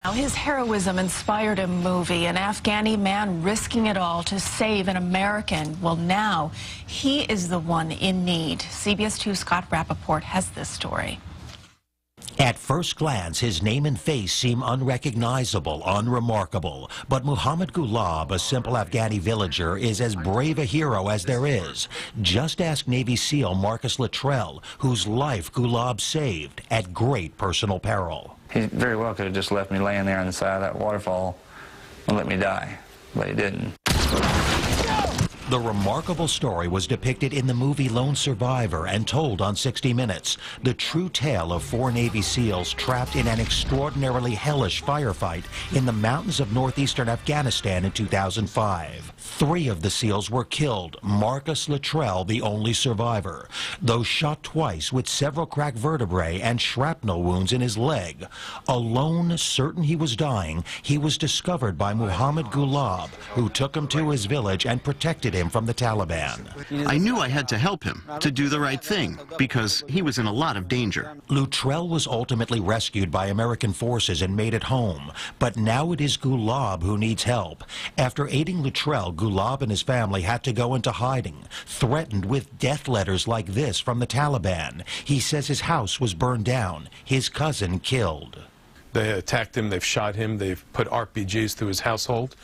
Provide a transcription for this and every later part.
Now, his heroism inspired a movie, an Afghani man risking it all to save an American. Well, now he is the one in need. CBS 2's Scott Rappaport has this story. At first glance, his name and face seem unrecognizable, unremarkable. But Mohamed Gulab, a simple Afghani villager, is as brave a hero as there is. Just ask Navy SEAL Marcus Luttrell, whose life Gulab saved at great personal peril. He very well could have just left me laying there on the side of that waterfall and let me die, but he didn't. The remarkable story was depicted in the movie Lone Survivor and told on 60 Minutes. The true tale of 4 Navy SEALs trapped in an extraordinarily hellish firefight in the mountains of northeastern Afghanistan in 2005. 3 of the SEALs were killed, Marcus Luttrell the only survivor. Though shot twice with several cracked vertebrae and shrapnel wounds in his leg. Alone, certain he was dying, he was discovered by Mohamed Gulab, who took him to his village and protected him from the Taliban. I knew I had to help him, to do the right thing, because he was in a lot of danger. Luttrell was ultimately rescued by American forces and made it home. But now it is Gulab who needs help. After aiding Luttrell, Gulab and his family had to go into hiding, threatened with death letters like this from the Taliban. He says his house was burned down, his cousin killed. They attacked him, they've shot him, they've put RPGs through his household.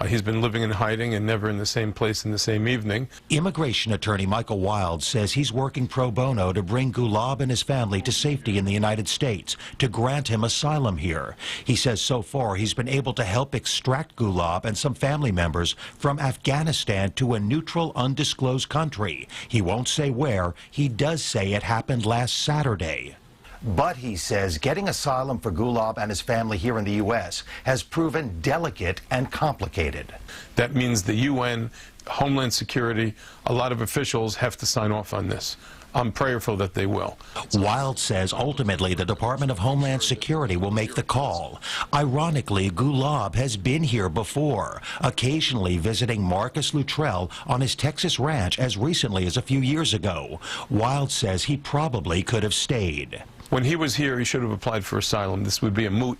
He's been living in hiding and never in the same place in the same evening. Immigration attorney Michael Wild says he's working pro bono to bring Gulab and his family to safety in the United States, to grant him asylum here. He says so far he's been able to help extract Gulab and some family members from Afghanistan to a neutral, undisclosed country. He won't say where. He does say it happened last Saturday. But he says getting asylum for Gulab and his family here in the U.S. has proven delicate and complicated. That means the UN, Homeland Security, a lot of officials have to sign off on this. I'm prayerful that they will. Wild says ultimately the Department of Homeland Security will make the call. Ironically, Gulab has been here before, occasionally visiting Marcus Luttrell on his Texas ranch as recently as a few years ago. Wild says he probably could have stayed. When he was here, he should have applied for asylum. This would be a moot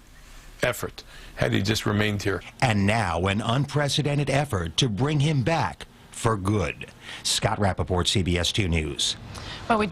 effort had he just remained here. And now an unprecedented effort to bring him back for good. Scott Rappaport, CBS 2 News. Well, we